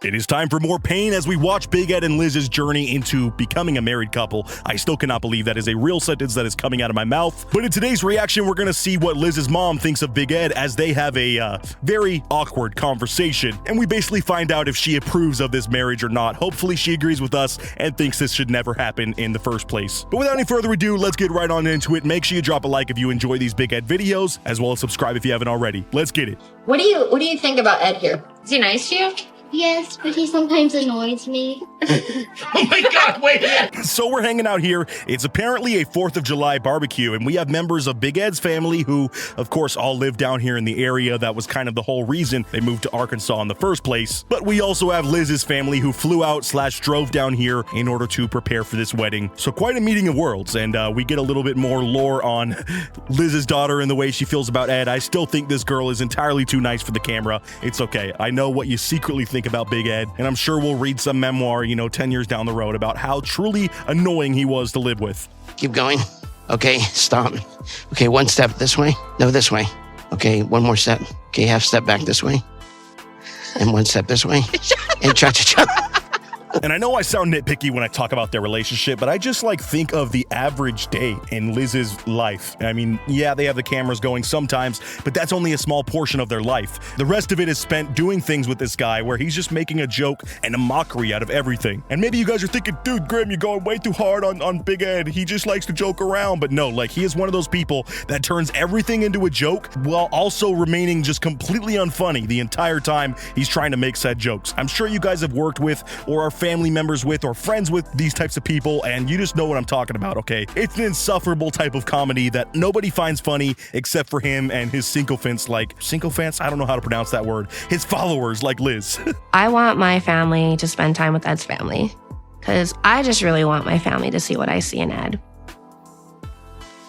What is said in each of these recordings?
It is time for more pain as we watch Big Ed and Liz's journey into becoming a married couple. I still cannot believe that is a real sentence that is coming out of my mouth. But in today's reaction, we're going to see what Liz's mom thinks of Big Ed as they have a very awkward conversation. And we basically find out if she approves of this marriage or not. Hopefully she agrees with us and thinks this should never happen in the first place. But without any further ado, let's get right on into it. Make sure you drop a like if you enjoy these Big Ed videos, as well as subscribe if you haven't already. Let's get it. What do you think about Ed here? Is he nice to you? Yes, but he sometimes annoys me. Oh my God, wait a minute. So we're hanging out here. It's apparently a 4th of July barbecue, and we have members of Big Ed's family who, of course, all live down here in the area. That was kind of the whole reason they moved to Arkansas in the first place. But we also have Liz's family who flew out / drove down here in order to prepare for this wedding. So quite a meeting of worlds, and we get a little bit more lore on Liz's daughter and the way she feels about Ed. I still think this girl is entirely too nice for the camera. It's okay. I know what you secretly think about Big Ed, and I'm sure we'll read some memoir, 10 years down the road about how truly annoying he was to live with. Keep going. Okay, stop. Okay, one step this way. No, this way. Okay, one more step. Okay, half step back this way. And one step this way. And cha-cha-cha. And I know I sound nitpicky when I talk about their relationship, but I just think of the average day in Liz's life. I mean, yeah, they have the cameras going sometimes, but that's only a small portion of their life. The rest of it is spent doing things with this guy where he's just making a joke and a mockery out of everything. And maybe you guys are thinking, dude, Grim, you're going way too hard on Big Ed. He just likes to joke around. But no, he is one of those people that turns everything into a joke while also remaining just completely unfunny the entire time he's trying to make said jokes. I'm sure you guys have worked with or are family members with or friends with these types of people, and you just know what I'm talking about, okay? It's an insufferable type of comedy that nobody finds funny except for him and his sycophants, sycophants? I don't know how to pronounce that word. His followers like Liz. I want my family to spend time with Ed's family because I just really want my family to see what I see in Ed.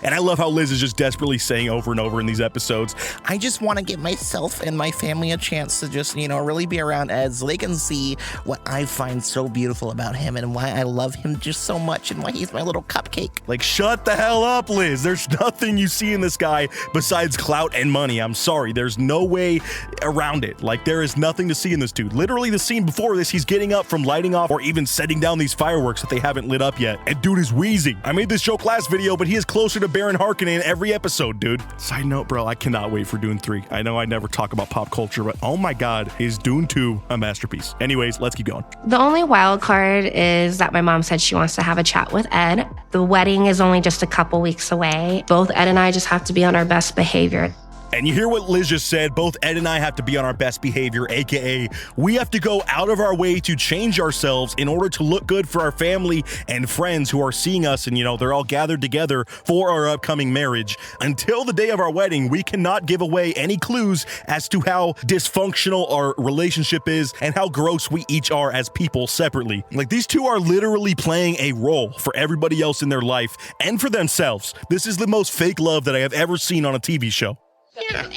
And I love how Liz is just desperately saying over and over in these episodes, I just want to give myself and my family a chance to just, really be around Ed so they can see what I find so beautiful about him and why I love him just so much and why he's my little cupcake. Shut the hell up, Liz. There's nothing you see in this guy besides clout and money. I'm sorry. There's no way around it. There is nothing to see in this dude. Literally the scene before this, he's getting up from lighting off or even setting down these fireworks that they haven't lit up yet. And dude is wheezing. I made this joke last video, but he is closer to Baron Harkonnen in every episode, dude. Side note, bro, I cannot wait for Dune 3. I know I never talk about pop culture, but oh my God, is Dune 2 a masterpiece? Anyways, let's keep going. The only wild card is that my mom said she wants to have a chat with Ed. The wedding is only just a couple weeks away. Both Ed and I just have to be on our best behavior. And you hear what Liz just said, both Ed and I have to be on our best behavior, aka we have to go out of our way to change ourselves in order to look good for our family and friends who are seeing us, and they're all gathered together for our upcoming marriage. Until the day of our wedding, we cannot give away any clues as to how dysfunctional our relationship is and how gross we each are as people separately. These two are literally playing a role for everybody else in their life and for themselves. This is the most fake love that I have ever seen on a TV show. Ed,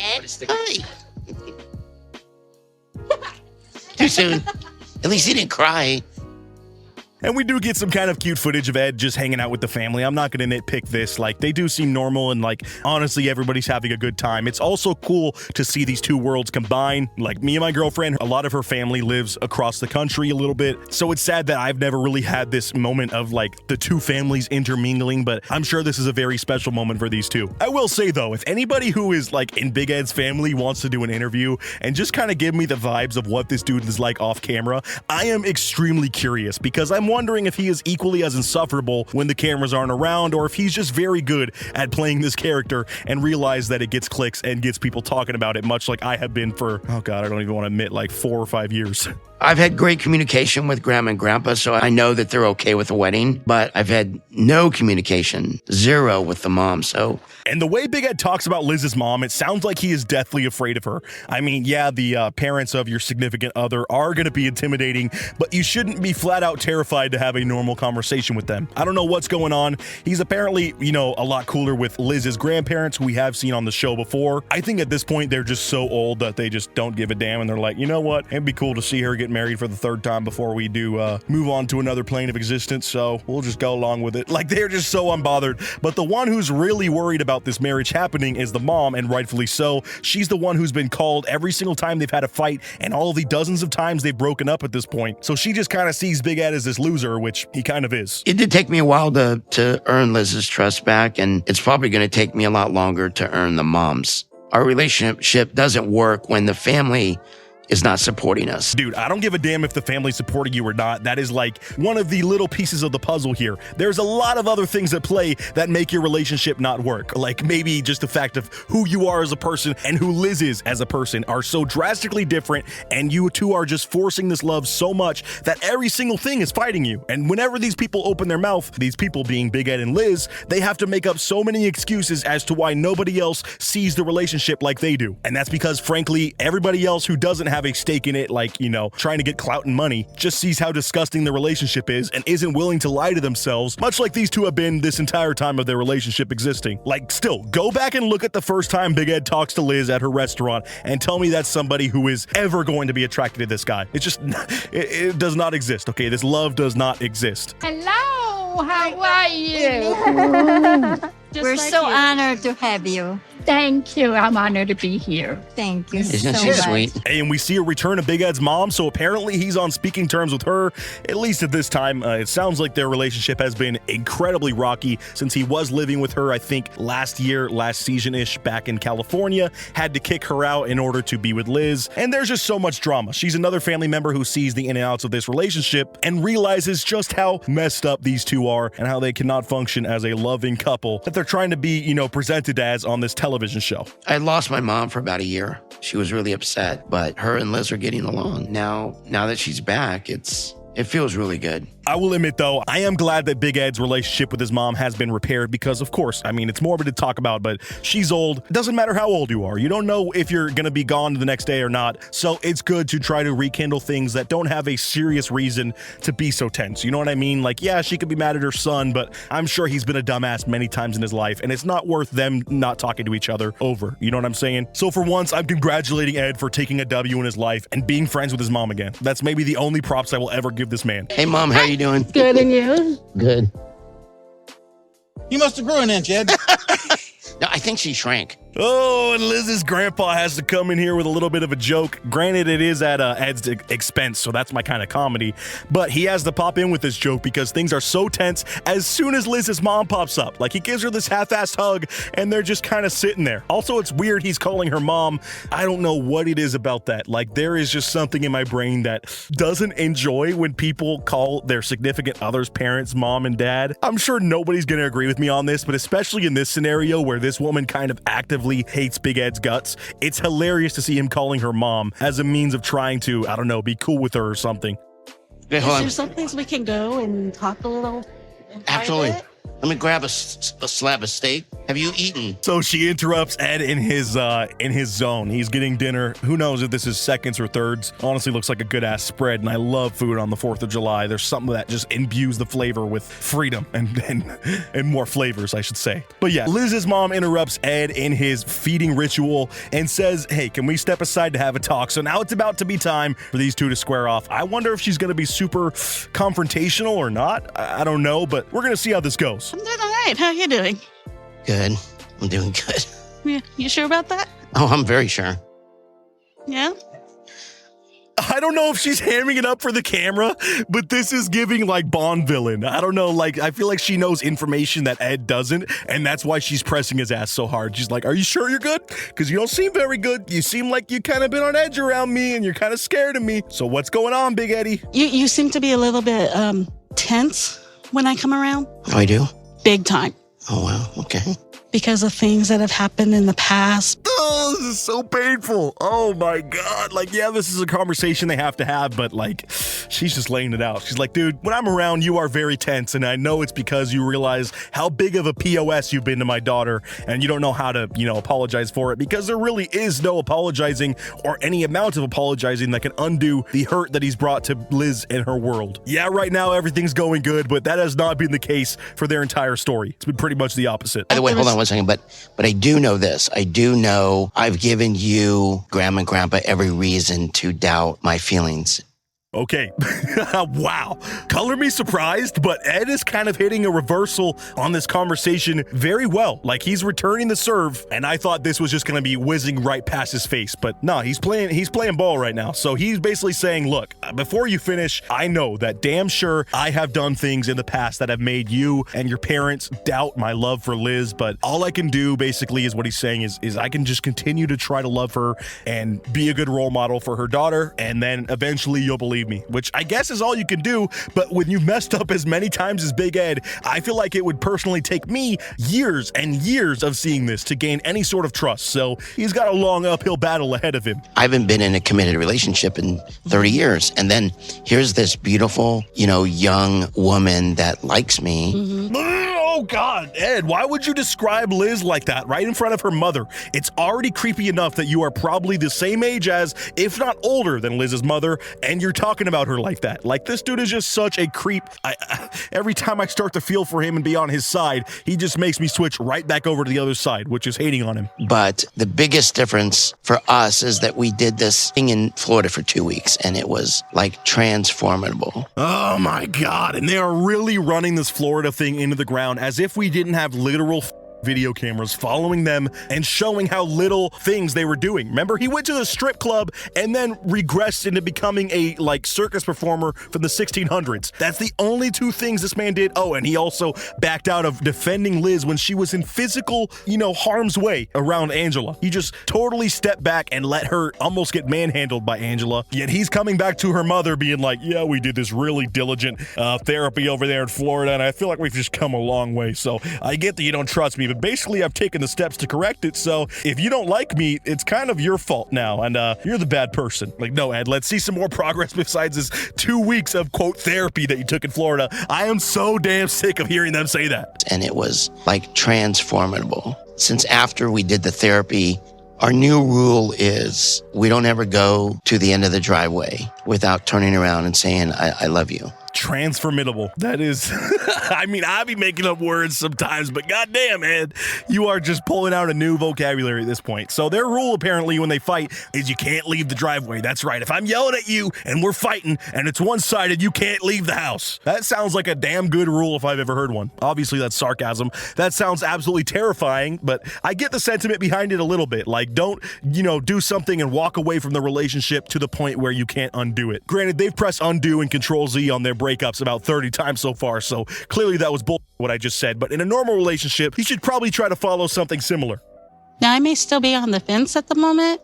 hi. Too soon. At least he didn't cry. And we do get some kind of cute footage of Ed just hanging out with the family. I'm not going to nitpick this. They do seem normal and honestly, everybody's having a good time. It's also cool to see these two worlds combine. Me and my girlfriend, a lot of her family lives across the country a little bit. So it's sad that I've never really had this moment of the two families intermingling, but I'm sure this is a very special moment for these two. I will say though, if anybody who is in Big Ed's family wants to do an interview and just kind of give me the vibes of what this dude is like off camera, I am extremely curious because I'm wondering if he is equally as insufferable when the cameras aren't around, or if he's just very good at playing this character and realize that it gets clicks and gets people talking about it, much like I have been for, oh God, I don't even want to admit, 4 or 5 years. I've had great communication with Grandma and Grandpa, so I know that they're okay with the wedding, but I've had no communication, zero with the mom, so. And the way Big Ed talks about Liz's mom, it sounds like he is deathly afraid of her. I mean, yeah, the parents of your significant other are going to be intimidating, but you shouldn't be flat out terrified to have a normal conversation with them. I don't know what's going on. He's apparently, a lot cooler with Liz's grandparents, who we have seen on the show before. I think at this point, they're just so old that they just don't give a damn, and they're like, you know what? It'd be cool to see her get married for the third time before we do move on to another plane of existence, so we'll just go along with it. Like, they're just so unbothered. But the one who's really worried about this marriage happening is the mom, and rightfully so. She's the one who's been called every single time they've had a fight, and all the dozens of times they've broken up at this point. So she just kind of sees Big Ed as this loser, which he kind of is. It did take me a while to earn Liz's trust back, and it's probably going to take me a lot longer to earn the mom's. Our relationship doesn't work when the family is not supporting us. Dude, I don't give a damn if the family's supporting you or not. That is like one of the little pieces of the puzzle here. There's a lot of other things at play that make your relationship not work. Like maybe just the fact of who you are as a person and who Liz is as a person are so drastically different, and you two are just forcing this love so much that every single thing is fighting you. And whenever these people open their mouth, these people being Big Ed and Liz, they have to make up so many excuses as to why nobody else sees the relationship like they do. And that's because, frankly, everybody else who doesn't have a stake in it, like, you know, trying to get clout and money, just sees how disgusting the relationship is and isn't willing to lie to themselves, much like these two have been this entire time of their relationship existing. Like, still, go back and look at the first time Big Ed talks to Liz at her restaurant and tell me that's somebody who is ever going to be attracted to this guy. It's just, it does not exist, okay? This love does not exist. Hello, how are you? We're so honored to have you. Thank you. I'm honored to be here. Thank you Isn't so she much. sweet? And we see a return of Big Ed's mom, so apparently he's on speaking terms with her, at least at this time. It sounds like their relationship has been incredibly rocky since he was living with her, I think, last season-ish back in California, had to kick her out in order to be with Liz. And there's just so much drama. She's another family member who sees the in and outs of this relationship and realizes just how messed up these two are and how they cannot function as a loving couple that they're trying to be, you know, presented as on this television show. I lost my mom for about a year. She was really upset, but her and Liz are getting along. Now that she's back, it feels really good. I will admit, though, I am glad that Big Ed's relationship with his mom has been repaired because, of course, I mean, it's morbid to talk about, but she's old. It doesn't matter how old you are. You don't know if you're going to be gone the next day or not. So it's good to try to rekindle things that don't have a serious reason to be so tense. You know what I mean? Like, yeah, she could be mad at her son, but I'm sure he's been a dumbass many times in his life, and it's not worth them not talking to each other over. You know what I'm saying? So for once, I'm congratulating Ed for taking a W in his life and being friends with his mom again. That's maybe the only props I will ever give this man. Hey, Mom, how you doing? Good, and you? Good. You must have grew an inch, Ed. No, I think she shrank. Oh, and Liz's grandpa has to come in here with a little bit of a joke. Granted, it is at Ed's expense, so that's my kind of comedy. But he has to pop in with this joke because things are so tense as soon as Liz's mom pops up. Like, he gives her this half-assed hug, and they're just kind of sitting there. Also, it's weird he's calling her mom. I don't know what it is about that. Like, there is just something in my brain that doesn't enjoy when people call their significant other's parents mom and dad. I'm sure nobody's going to agree with me on this, but especially in this scenario where this woman kind of actively hates Big Ed's guts, it's hilarious to see him calling her mom as a means of trying to, I don't know, be cool with her or something. Okay, hold on. Is there some place we can go and talk a little? Absolutely. Let me grab a slab of steak. Have you eaten? So she interrupts Ed in his zone. He's getting dinner. Who knows if this is seconds or thirds? Honestly, looks like a good ass spread, and I love food on the 4th of July. There's something that just imbues the flavor with freedom and more flavors, I should say. But yeah, Liz's mom interrupts Ed in his feeding ritual and says, "Hey, can we step aside to have a talk?" So now it's about to be time for these two to square off. I wonder if she's going to be super confrontational or not. I don't know, but we're going to see how this goes. I'm doing all right. How are you doing? Good. I'm doing good. Yeah, you sure about that? Oh, I'm very sure. Yeah? I don't know if she's hamming it up for the camera, but this is giving like Bond villain. I don't know, like I feel like she knows information that Ed doesn't, and that's why she's pressing his ass so hard. She's like, "Are you sure you're good? Because you don't seem very good. You seem like you kind of been on edge around me, and you're kind of scared of me. So what's going on, Big Eddie?" You seem to be a little bit tense when I come around. Oh, I do? Big time. Oh, wow. Okay. Because of things that have happened in the past. Oh, this is so painful. Oh my God. Like, yeah, this is a conversation they have to have, but like, she's just laying it out. She's like, "Dude, when I'm around, you are very tense. And I know it's because you realize how big of a POS you've been to my daughter, and you don't know how to, apologize for it, because there really is no apologizing or any amount of apologizing that can undo the hurt that he's brought to Liz and her world." Yeah, right now, everything's going good, but that has not been the case for their entire story. It's been pretty much the opposite. By the way, hold on one second, but I do know this. I do know I've given you, Grandma and Grandpa, every reason to doubt my feelings Okay, wow. Color me surprised, but Ed is kind of hitting a reversal on this conversation very well. Like, he's returning the serve, and I thought this was just going to be whizzing right past his face, but no, he's playing ball right now. So he's basically saying, look, before you finish, I know that damn sure I have done things in the past that have made you and your parents doubt my love for Liz, but all I can do basically is what he's saying is I can just continue to try to love her and be a good role model for her daughter, and then eventually you'll believe me, which I guess is all you can do. But when you've messed up as many times as Big Ed, I feel like it would personally take me years and years of seeing this to gain any sort of trust. So he's got a long uphill battle ahead of him. I haven't been in a committed relationship in 30 years. And then here's this beautiful, young woman that likes me. Mm-hmm. Oh God, Ed, why would you describe Liz like that right in front of her mother? It's already creepy enough that you are probably the same age as, if not older than Liz's mother, and you're talking about her like that. Like, this dude is just such a creep. Every time I start to feel for him and be on his side, he just makes me switch right back over to the other side, which is hating on him. But the biggest difference for us is that we did this thing in Florida for 2 weeks, and it was like transformable. Oh my God, and they are really running this Florida thing into the ground as if we didn't have literal video cameras following them and showing how little things they were doing. Remember, he went to the strip club and then regressed into becoming a circus performer from the 1600s. That's the only two things this man did. Oh, and he also backed out of defending Liz when she was in physical, harm's way around Angela. He just totally stepped back and let her almost get manhandled by Angela. Yet he's coming back to her mother being like, yeah, we did this really diligent therapy over there in Florida, and I feel like we've just come a long way. So I get that you don't trust me, but basically I've taken the steps to correct it. So if you don't like me, it's kind of your fault now, and you're the bad person. Like, no, Ed, let's see some more progress besides this 2 weeks of, quote, therapy that you took in Florida. I am so damn sick of hearing them say that. And it was like transformable. Since after we did the therapy, our new rule is we don't ever go to the end of the driveway without turning around and saying, I love you. Transformable. That is, I mean, I be making up words sometimes, but goddamn, Ed, you are just pulling out a new vocabulary at this point. So their rule, apparently, when they fight is you can't leave the driveway. That's right. If I'm yelling at you and we're fighting and it's one-sided, you can't leave the house. That sounds like a damn good rule if I've ever heard one. Obviously, that's sarcasm. That sounds absolutely terrifying, but I get the sentiment behind it a little bit. Like, don't, do something and walk away from the relationship to the point where you can't undo it. Granted, they've pressed undo and Control Z on their breakups about 30 times so far, so clearly that was bull what I just said. But in a normal relationship, you should probably try to follow something similar. Now, I may still be on the fence at the moment,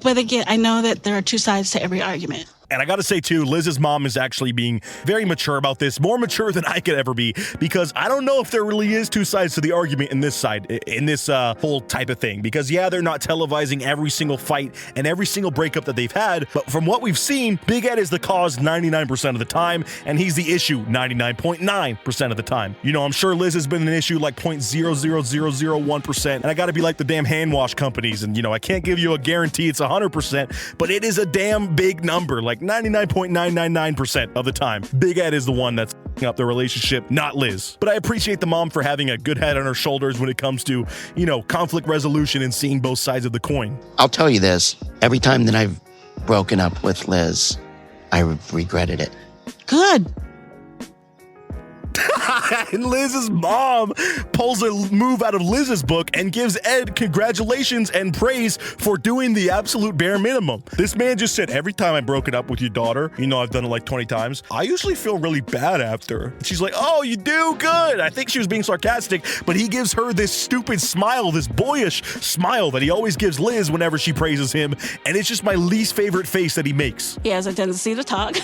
but again, I know that there are two sides to every argument. And I gotta say too, Liz's mom is actually being very mature about this, more mature than I could ever be, because I don't know if there really is two sides to the argument in this side, in this whole type of thing. Because yeah, they're not televising every single fight and every single breakup that they've had, but from what we've seen, Big Ed is the cause 99% of the time, and he's the issue 99.9% of the time. I'm sure Liz has been an issue like 0.00001%, and I gotta be like the damn hand wash companies, and I can't give you a guarantee it's 100%, but it is a damn big number, like 99.999% of the time. Big Ed is the one that's up the relationship, not Liz. But I appreciate the mom for having a good head on her shoulders when it comes to, conflict resolution and seeing both sides of the coin. I'll tell you this, every time that I've broken up with Liz, I regretted it. Good. And Liz's mom pulls a move out of Liz's book and gives Ed congratulations and praise for doing the absolute bare minimum. This man just said, every time I broke it up with your daughter, I've done it like 20 times, I usually feel really bad after. She's like, oh, you do? Good. I think she was being sarcastic, but he gives her this stupid smile, this boyish smile that he always gives Liz whenever she praises him, and it's just my least favorite face that he makes. He has a tendency to talk.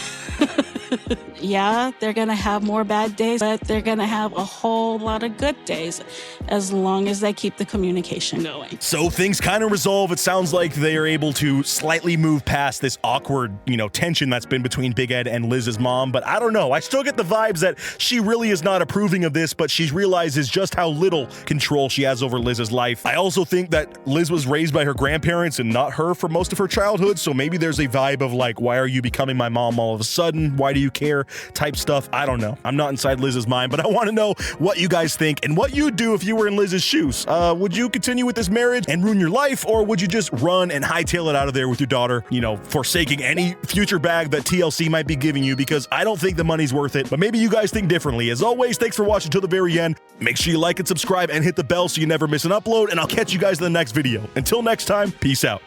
Yeah, they're going to have more bad days, but they're going to have a whole lot of good days as long as they keep the communication going. So things kind of resolve. It sounds like they are able to slightly move past this awkward, tension that's been between Big Ed and Liz's mom. But I don't know. I still get the vibes that she really is not approving of this, but she realizes just how little control she has over Liz's life. I also think that Liz was raised by her grandparents and not her for most of her childhood. So maybe there's a vibe of like, why are you becoming my mom all of a sudden? Why do you care type stuff. I don't know. I'm not inside Liz's mind, but I want to know what you guys think and what you'd do if you were in Liz's shoes. Would you continue with this marriage and ruin your life, or would you just run and hightail it out of there with your daughter, you know, forsaking any future bag that TLC might be giving you? Because I don't think the money's worth it, but maybe you guys think differently. As always, thanks for watching till the very end. Make sure you like and subscribe and hit the bell so you never miss an upload, and I'll catch you guys in the next video. Until next time, peace out.